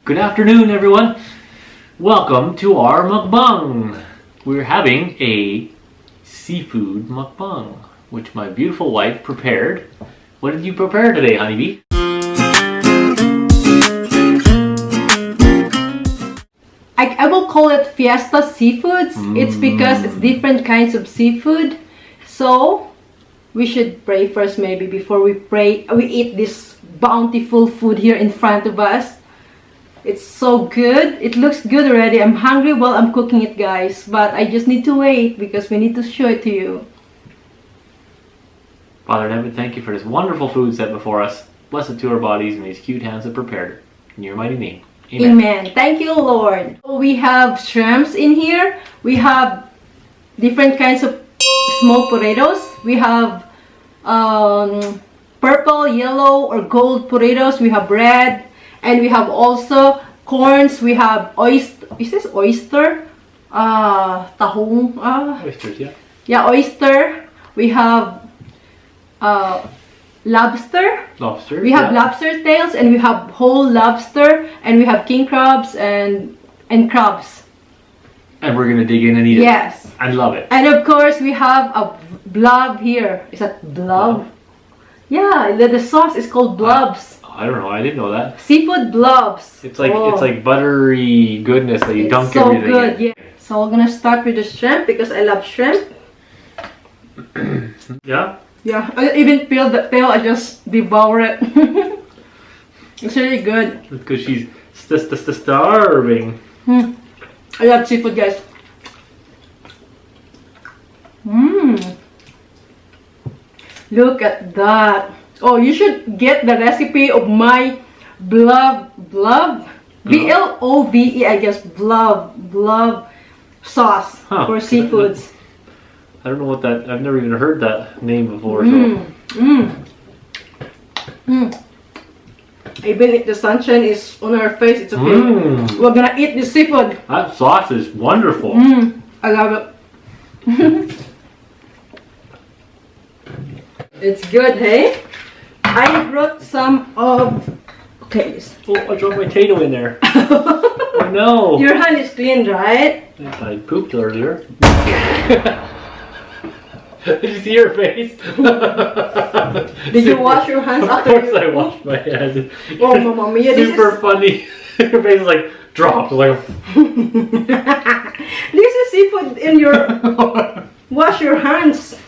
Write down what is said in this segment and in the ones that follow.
Good afternoon, everyone. Welcome to our mukbang. We're having a seafood mukbang, which my beautiful wife prepared. What did you prepare today, honeybee? I will call it Fiesta Seafoods. It's because it's different kinds of seafood. So we should pray first, maybe before we eat this bountiful food here in front of us. It's so good. It looks good already. I'm hungry while I'm cooking it, guys. But I just need to wait because we need to show it to you. Father in heaven, thank you for this wonderful food set before us. Bless it to our bodies and these cute hands that prepared it. In your mighty name. Amen. Amen. Thank you, Lord. We have shrimps in here. We have different kinds of smoked potatoes. We have purple, yellow, or gold potatoes. We have red. And we have also corns. We have oyster. Is this oyster? Tahong. Oysters, yeah. Yeah, oyster. We have lobster. Lobster. We have lobster tails, and we have whole lobster, and we have king crabs and crabs. And we're gonna dig in and eat it. Yes. I love it. And of course, we have a blob here. Is that blob? Yeah, the sauce is called blobs. I don't know. I didn't know that. Seafood blobs. It's like buttery goodness that you dunk so everything good, in. yeah. So we're gonna start with the shrimp because I love shrimp. Yeah? Yeah, I even peel the tail. I just devour it. It's really good. It's because she's starving. I love seafood, guys. Look at that. Oh, you should get the recipe of my BLOVE, B-L-O-V-E, I guess, BLOVE sauce for seafoods. I don't know what that, I've never even heard that name before. Even if the sunshine is on our face, it's okay. We're gonna eat this seafood. That sauce is wonderful. I love it. It's good, hey? I brought some of... Okay. Oh, I dropped my potato in there. Oh no. Your hand is clean, right? I pooped earlier. Did you see your face? Did you wash your hands after you? Of course I washed my hands. Oh, Mamma Mia, super funny. Your face is like dropped. Like this is seafood in your... Wash your hands.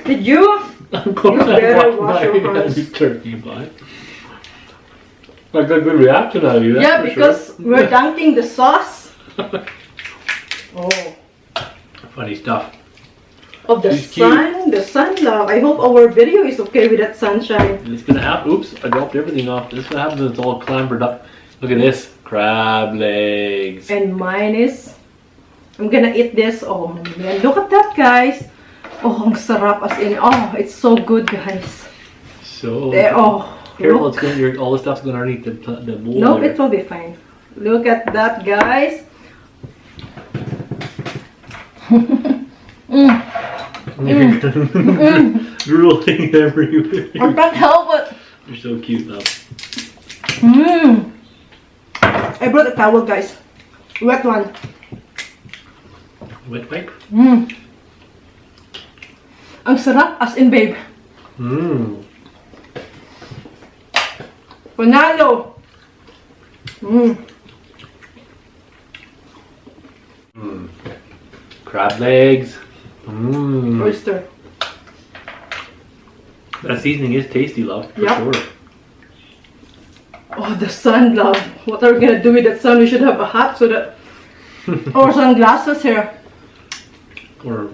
Did you? Of course I washed my hands, turkey butt. I got a good reaction out of you. Yeah, because we're dunking the sauce. Oh. Funny stuff. Of the sun, the sun love. I hope our video is okay with that sunshine. It's gonna happen. Oops, I dropped everything off. This is what happens when it's all clambered up. Look at this. Crab legs. And mine is... I'm gonna eat this. Oh man, look at that, guys. Oh, ang sarap as in. Oh, it's so good, guys. So... Oh, careful, it's going, all the stuff's going underneath the bowl. No, it will be fine. Look at that, guys. Drooling everywhere. I can't help it. You're so cute, though. I brought a towel, guys. Wet one. Wet wipe? Ang sarap as in, babe. Panalo. Crab legs. Oyster. That seasoning is tasty, love, for sure. Oh, the sun, love. What are we gonna do with that sun? We should have a hat so that... or sunglasses here. Or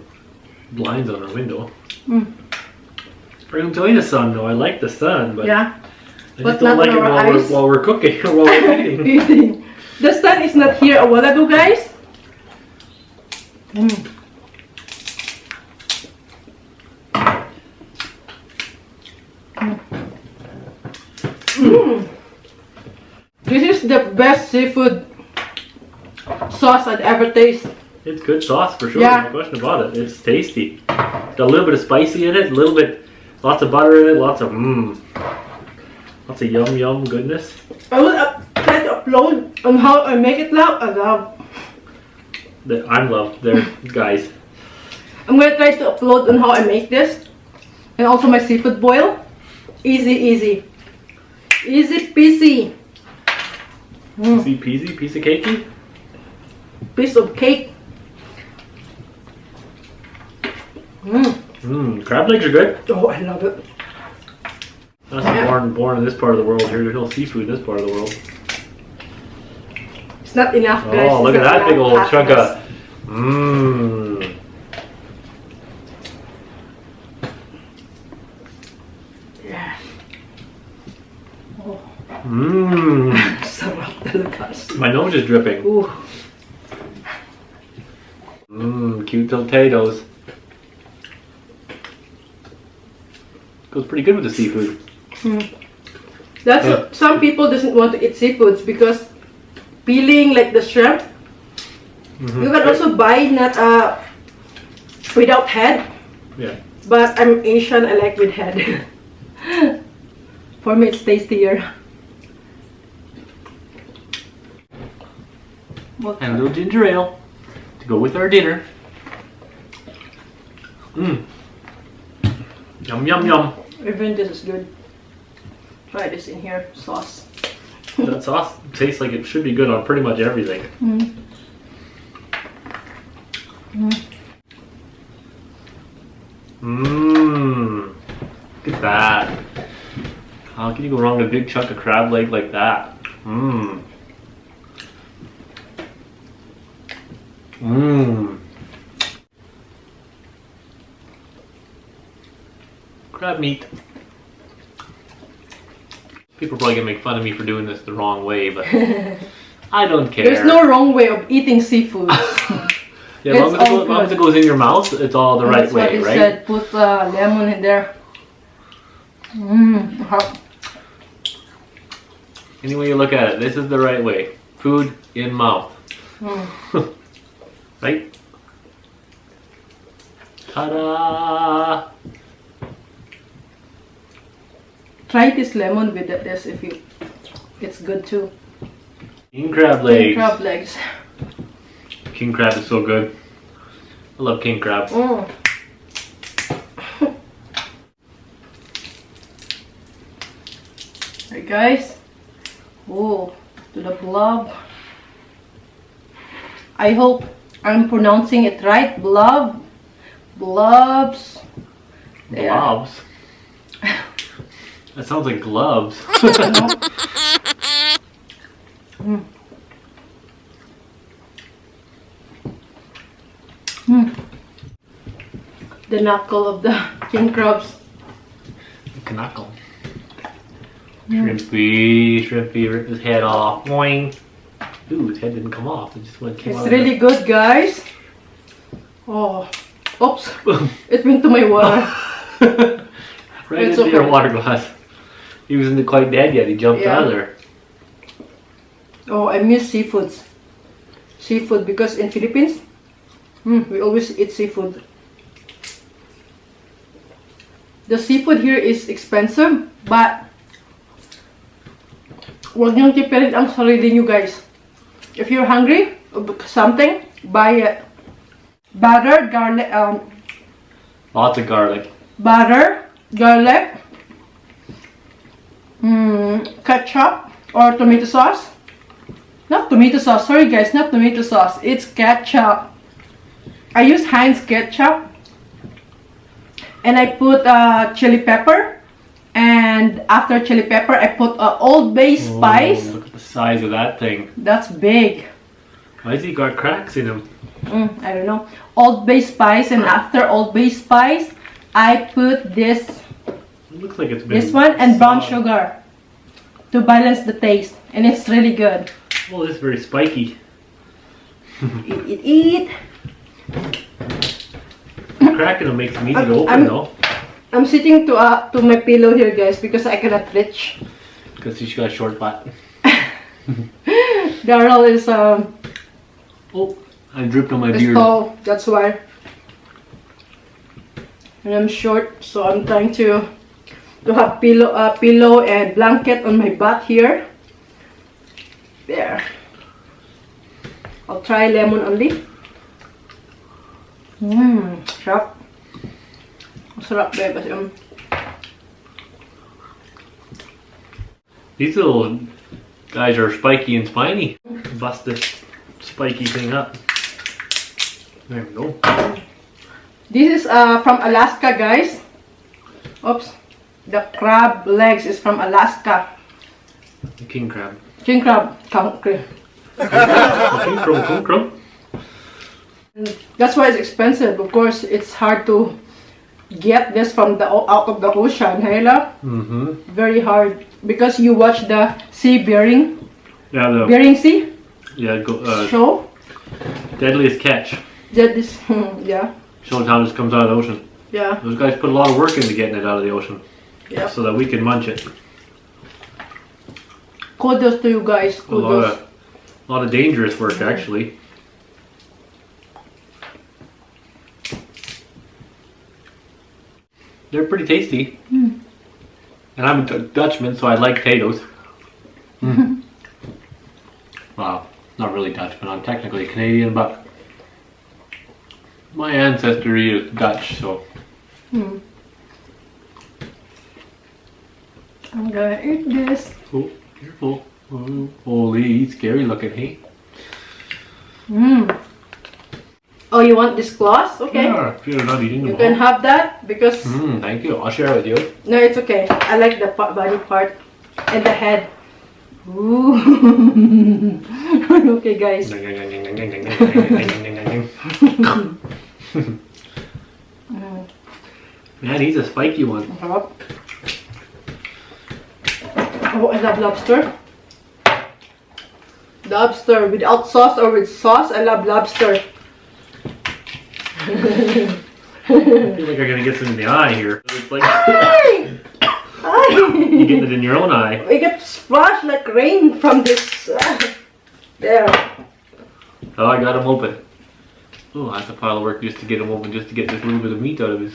blinds on our window. I enjoy the sun, though. I like the sun, but yeah. I just don't like it while we're cooking or while we're eating. The sun is not here a while ago, guys. This is the best seafood sauce I'd ever tasted. It's good sauce for sure, Yeah. no question about it. It's tasty. Got a little bit of spicy in it, a little bit, lots of butter in it, lots of yum yum goodness. I will try to upload on how I make it now. I love. I'm loved there, guys. I'm gonna try to upload on how I make this. And also my seafood boil. Easy, easy. Easy peasy. Easy peasy, piece of cakey. Piece of cake. Crab legs are good. Oh, I love it. That's born in this part of the world here. There's no seafood in this part of the world. It's not enough, guys. Oh, look at that big old chunk of. Yeah. Oh. Sarap talaga. My nose is dripping. Ooh. Cute potatoes. Goes pretty good with the seafood. That's what some people doesn't want to eat seafoods because peeling like the shrimp. You can also buy not without head. Yeah. But I'm Asian, I like with head. For me it's tastier. And a little ginger ale to go with our dinner. Yum yum yum. Even this is good. Try this in here, sauce. That sauce tastes like it should be good on pretty much everything. Look at that. How can you go wrong with a big chunk of crab leg like that? Crab meat. People are probably gonna make fun of me for doing this the wrong way, but I don't care. There's no wrong way of eating seafood. Yeah, as long as it goes in your mouth, it's all the right way, right? Said, put lemon in there. Any way you look at it, this is the right way. Food in mouth. Right? Ta-da! Try this lemon with this if you. It's good too. King crab legs. King crab legs. King crab is so good. I love king crab. Hey guys. Oh, to the blob. I hope I'm pronouncing it right. Blob. Blobs. Blobs? That sounds like gloves. The knuckle of the king crabs. Knuckle. Shrimpy, ripped his head off. Boing. Ooh, his head didn't come off. It just went. It's really good, guys. Oh, oops! It went to my water. Right into your water glass. He wasn't quite dead yet. He jumped out of there. Oh, I miss seafoods. Seafood because in Philippines, we always eat seafood. The seafood here is expensive, but huwag niyong tipirin ang sarili niyo, guys. If you're hungry of something, buy it. Butter, garlic, Lots of garlic. Butter, garlic, ketchup or tomato sauce. Not tomato sauce, sorry guys, not tomato sauce. It's ketchup. I use Heinz ketchup. And I put chili pepper. And after chili pepper, I put Old Bay spice. Look at the size of that thing. That's big. Why has he got cracks in him? I don't know. Old Bay spice, and after Old Bay spice, I put this. It looks like it's been This one and brown sugar to balance the taste, and it's really good. Oh, this is very spiky. Eat. Cracking them makes them easy to open, though. I'm sitting to my pillow here, guys, because I cannot reach. Because she's got a short butt. Daryl is Oh, I dripped on my beard. tall, that's why. And I'm short, so I'm trying to have pillow and blanket on my butt here. There. I'll try lemon only. Sarap. Sarap, babe. These little guys are spiky and spiny. Bust this spiky thing up. There we go. This is from Alaska, guys. Oops. The crab legs is from Alaska. The king crab. King crab. King crab. That's why it's expensive. Of course, it's hard to get this from the out of the ocean, hey love? Very hard because you watch the sea Bering. Yeah, the Bering Sea. Yeah, show. Deadliest Catch. Yeah. Shows how this comes out of the ocean. Yeah. Those guys put a lot of work into getting it out of the ocean. Yeah. So that we can munch it. Kudos to you guys. Kudos. A lot of dangerous work, actually. They're pretty tasty. And I'm a Dutchman, so I like potatoes. Wow, not really Dutchman. I'm technically Canadian, but my ancestry is Dutch, so. I'm gonna eat this. Oh, careful. Oh, holy, scary looking, hey? Oh, you want this gloss? Okay. Yeah, if you're not eating them You can have that because... thank you. I'll share with you. No, it's okay. I like the body part and the head. Ooh. Okay, guys. Man, he's a spiky one. Oh, I love lobster. Lobster without sauce or with sauce. I love lobster. I feel like I'm gonna get some in the eye here. It's like you getting it in your own eye. We get splashed like rain from this. There. Oh, I got him open. Oh, that's a pile of work just to get him open, just to get this little bit of meat out of his.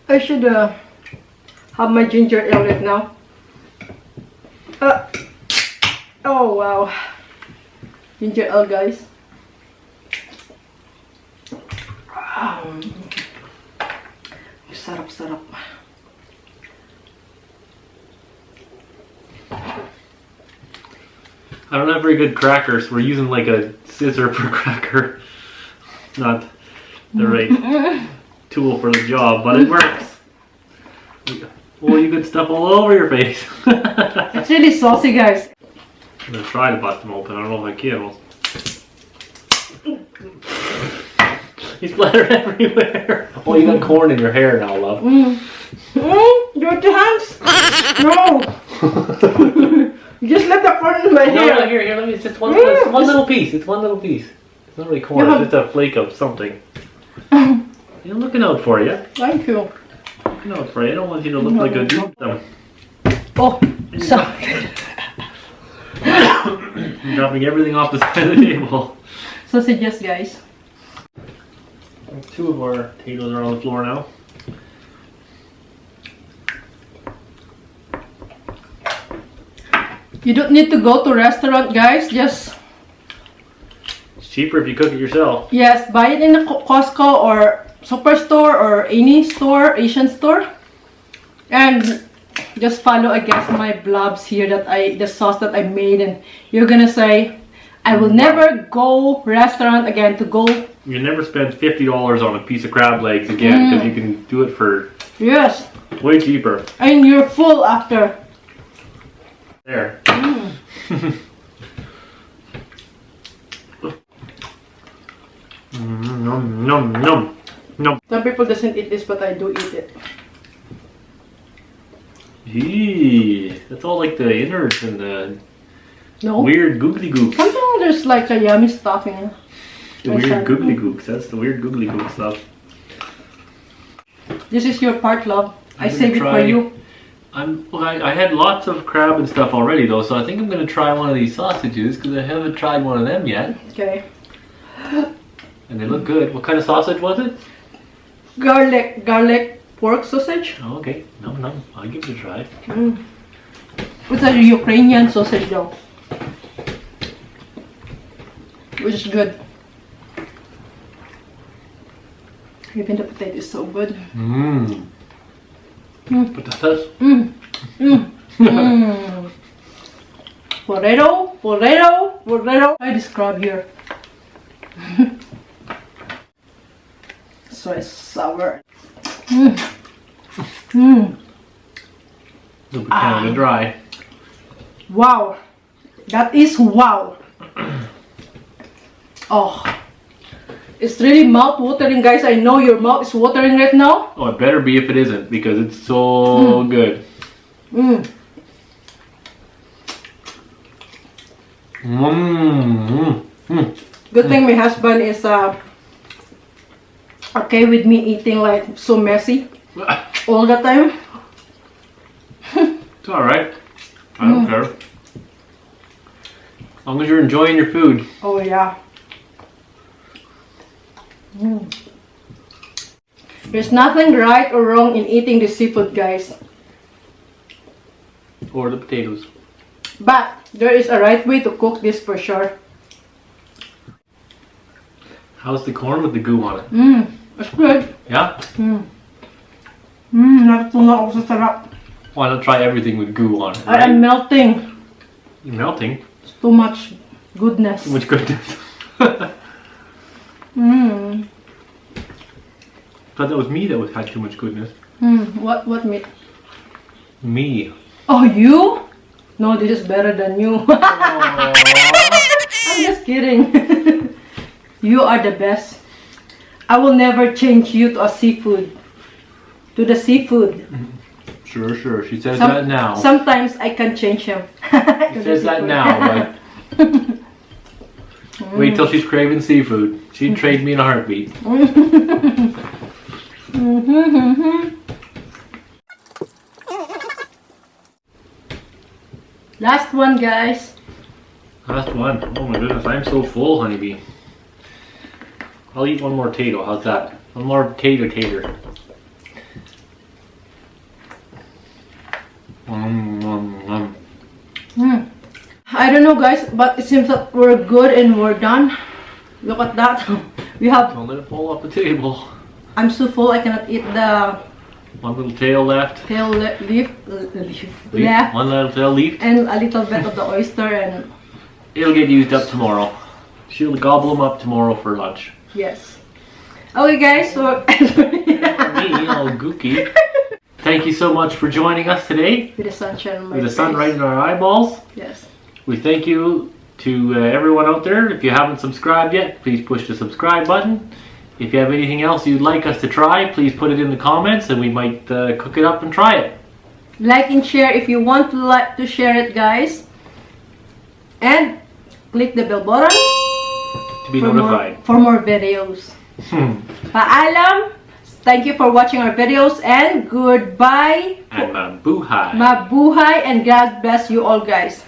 I should have my ginger ale right now. Oh wow. Ginger ale, guys. Sarap. I don't have very good crackers. We're using like a scissor for cracker. Not the right tool for the job, but it works. Oh, you could stuff all over your face. It's really saucy, guys. I'm gonna try to bust them open. I don't know if I can. He's splattered everywhere. Oh, you got corn in your hair now, love. Dirty hands? No. You just left the corn in my hair. No, here, let me, it's just one little piece. It's one little piece. It's not really corn, it's just a flake of something. I'm looking out for you. Thank you. Looking out for you. I don't want you to look like a dude. Oh, sorry. I'm dropping everything off the side of the table. Sausages, guys. Two of our potatoes are on the floor now. You don't need to go to restaurant, guys. Just It's cheaper if you cook it yourself. yes, buy it in the Costco or Superstore or any store, Asian store, and just follow, I guess, my blobs here that the sauce that I made, and you're gonna say, I will never go restaurant again to go. You never spend $50 on a piece of crab legs again because you can do it for Yes. way cheaper. And you're full after. There. Nom. Some people doesn't eat this, but I do eat it. Gee, that's all like the innards and the weird googly gooks. Sometimes there's like a yummy stuffing. The weird googly gooks. That's the weird googly gook stuff. This is your part, love. I save it for you. I had lots of crab and stuff already though, so I think I'm gonna try one of these sausages because I haven't tried one of them yet. Okay. And they look good. What kind of sausage was it? Garlic pork sausage. Oh, okay. No, I'll give it a try. It's a Ukrainian sausage though, which is good. Even the potato is so good. Mmm. Potatoes. Mmm. Mmm. Mmm. Potato, potato, potato. I describe here. So it's sour. Mmm. Mmm. A little bit kind of dry. Wow. That is wow. Oh. It's really mouth watering, guys. I know your mouth is watering right now. Oh, it better be if it isn't, because it's so good. Mmm. Mmm. Mmm. Good thing my husband is okay with me eating like so messy all the time. It's alright. I don't care. As long as you're enjoying your food. Oh yeah. There's nothing right or wrong in eating the seafood, guys. Or the potatoes. But there is a right way to cook this for sure. How's the corn with the goo on it? Mmm. It's good. Yeah? Mmm. Mmm. Natutulog ako sa sarap. Why not try everything with goo on it? I am melting. You're melting? It's too much goodness. Too much goodness. Mmm. Thought that was me that had too much goodness. Mmm. What meat? Me. Oh, you? No, this is better than you. I'm just kidding. You are the best. I will never change you to a seafood. To the seafood. Sure, sure. She says that now. Sometimes I can change him. She says that now, but wait till she's craving seafood. She'd trade me in a heartbeat. Last one, guys. Last one. Oh my goodness, I'm so full, honeybee. I'll eat one more tato. How's that? One more tater. I don't know, guys, but it seems that we're good and we're done. Look at that. We have. Don't let it fall off the table. I'm so full. I cannot eat the One little tail left. leaf left, One little tail leaf. and a little bit of the oyster, and It'll get used up tomorrow. She'll gobble them up tomorrow for lunch. yes. Okay, guys. So Me, all gooky. Thank you so much for joining us today. with the sunshine on my With the sun face. right in our eyeballs. Yes. We thank you to everyone out there. If you haven't subscribed yet, please push the subscribe button. If you have anything else you'd like us to try, please put it in the comments and we might cook it up and try it. Like and share if you want to share it, guys. And click the bell button To be notified. for more videos. Paalam. Thank you for watching our videos and goodbye. And mabuhay. Mabuhay and God bless you all, guys.